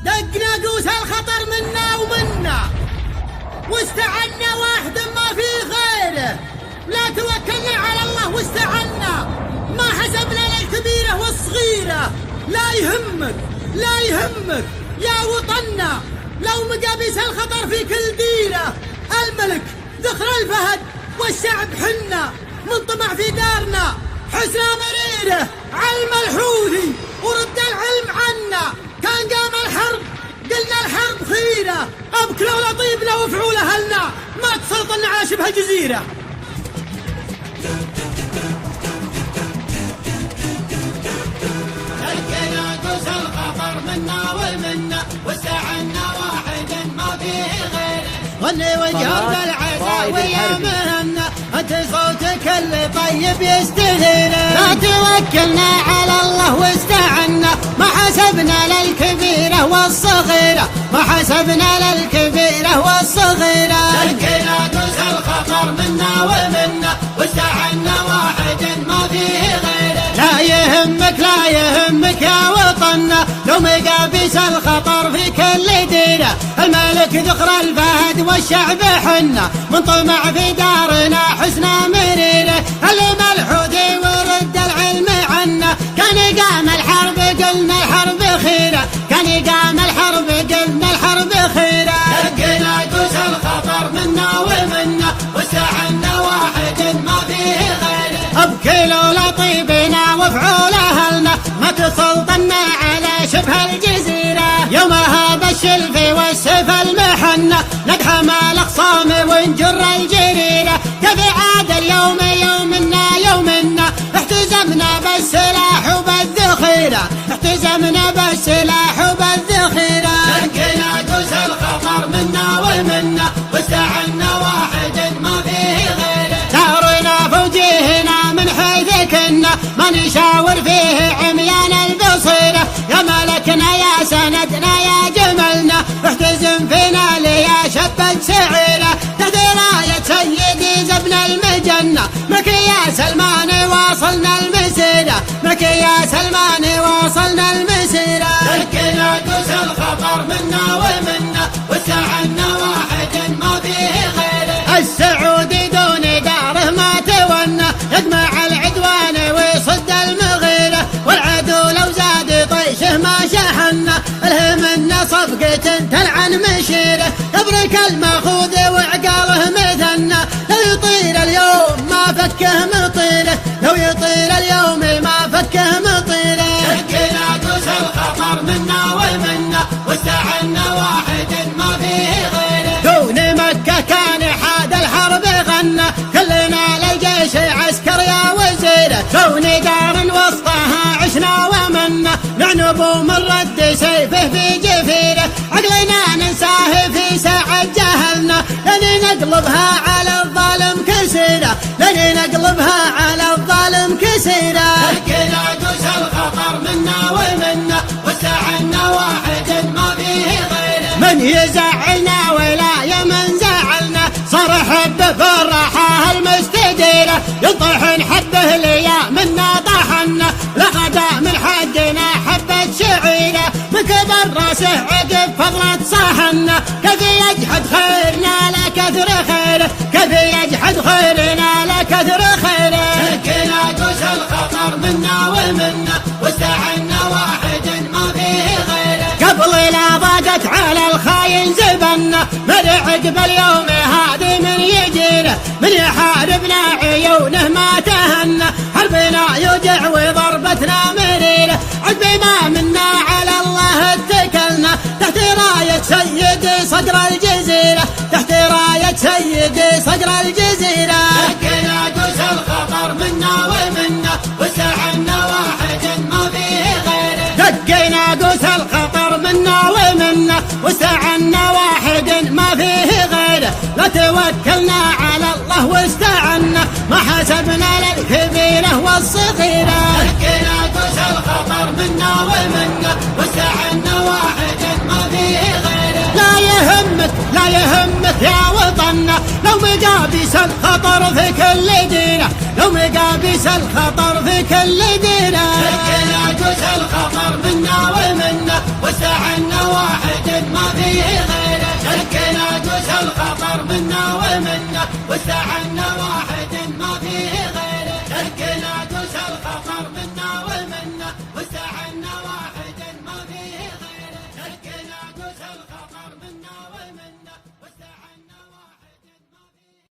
دقنا قوس الخطر منا ومنا، واستعنا واحد ما في غيره. لا توكلنا على الله واستعنا، ما حسبنا للكبيرة والصغيرة. لا يهمك لا يهمك يا وطننا، لو مقابيس الخطر في كل ديرة. الملك ذخر الفهد والشعب حنا، من طمع في دارنا حسنا مريره. علم الحوثي ورد العلم عنا، كان قام الحرب قلنا الحرب خيرة. أبكلة ولطيب لو فعول أهلنا، ما تسلطنا على شبه الجزيرة. لقينا قوس الخطر منا ومنا، واستعنا واحد ما فيه غيره. غني وجهر بالعزاء ويا مهنا، انت صوتك اللي طيب يستهينا. لا توكلنا على الله واستعنا، ما حسبنا للكبيرة والصغيرة، ما حسبنا للكبيرة والصغيرة. لقينا قوس الخطر منا ومنا، واستعنا واحد ما فيه غيره. لا يهمك لا يهمك يا وطننا، لو مقابيس الخطر في كل ديرة. الملك ذخر الفهد والشعب حنا، من طمع في دارنا حسنا مريره. علم الحوثي ورد العلم عنا، كان قام الحرب قلنا الحرب خيرة، كان قام الحرب قلنا الحرب خيرة. لقينا قوس الخطر منا ومنا، واستعنا واحد ما فيه غيره. أبكلوا لطيبنا وفعول أهلنا، ما تسلطنا على شبه الجزيرة. يومها بالشلف والسيف المحنة، ندحم الأخصام ونجر الجريرة. كفي عاد اليوم يومنا يومنا، احتزمنا بالسلاح وبالذخيرة، احتزمنا بالسلاح وبالذخيرة. لقينا قوس الخطر منا ومنا، واستعنا واحد ما فيه غيره. دارنا فوجيهنا من حيث كنا، ما نشاور فيه عميان البصيرة. يا ملكنا يا سندنا يا جملنا، احتزم فينا ليا شبة سعيرة. تحت راية سيدي زبنا المجنة، مك يا سلمان واصلنا المسيرة، مك يا سلمان واصلنا المسيرة. لقينا قوس الخطر منا ومنا، واستعنا واحد ما فيه غيره. السعودي دون داره ما تونى، يجمع العدوان ويصد المغيرة. والعدو لو زاد طيشه ما شحنا، الهمنا صفقة تلعن مشيره. يبرك الماخوذ وعقاله مثنى، لو يطير اليوم ما فكه مطيره، لو يطير اليوم ما فكه مطيره. لقينا قوس الخطر منا ومنا، واستعنا واحد ما فيه غيره. دون مكة كان حاد الحرب غنى، كلنا للجيش عسكر يا وزيره. دون دار وسطها عشنا ومنا، نعنب من رد سيفه في جفيره. عقلنا ننساه في ساعة جهلنا، لن نقلبها على الظالم كسيره، لن نقلبها على الظالم كسيره. لقينا قوس الخطر منا ومنا، واستعنا واحد ما فيه غيره. من يزعلنا ولا يمن زعلنا، صار حبه فرحه المستديرة. يطحن حبه ليا منا طحنا، لغدا من حقنا حبة شعيرة. مكبر راسه عقب فضلة صحنا، كيف يجحد خيرنا لكثر خيره، كيف يجحد خيرنا لكثر خيره. لقينا قوس الخطر منا ومنا، واستعنا واحد ما فيه غيره. قبل لا ضاقت على الخاين زبنا، من عقب اليوم هذه من يجيره. من يحاربنا عيونه ما تهنى، حربنا يوجع وضربتنا مريره. عقب ما منا على الله اتكلنا، تحت راية سيدي صدر الجزيرة، تحت راية سيدي صدر الجزيرة. لقينا قوس الخطر منا ومنا، واستعنا واحد ما فيه غيره. دقينا قوس الخطر منا ومنا، واستعنا واحد ما فيه غيره. لا توكلنا على الله واستعنا، ما حسبنا للكبيرة والصغيرة. لقينا قوس الخطر منا ومنا، واستعنا واحد ما فيه غيره. لا يهمك لا يهمك يا وطننا، لو مقابيس الخطر في كل ديرة، لو مقابيس الخطر في كل ديرة. لقينا قوس الخطر منا ومنا، واستعنا واحد ما فيه غيره، شكنا دوس الخطر منا ومنا واستعنا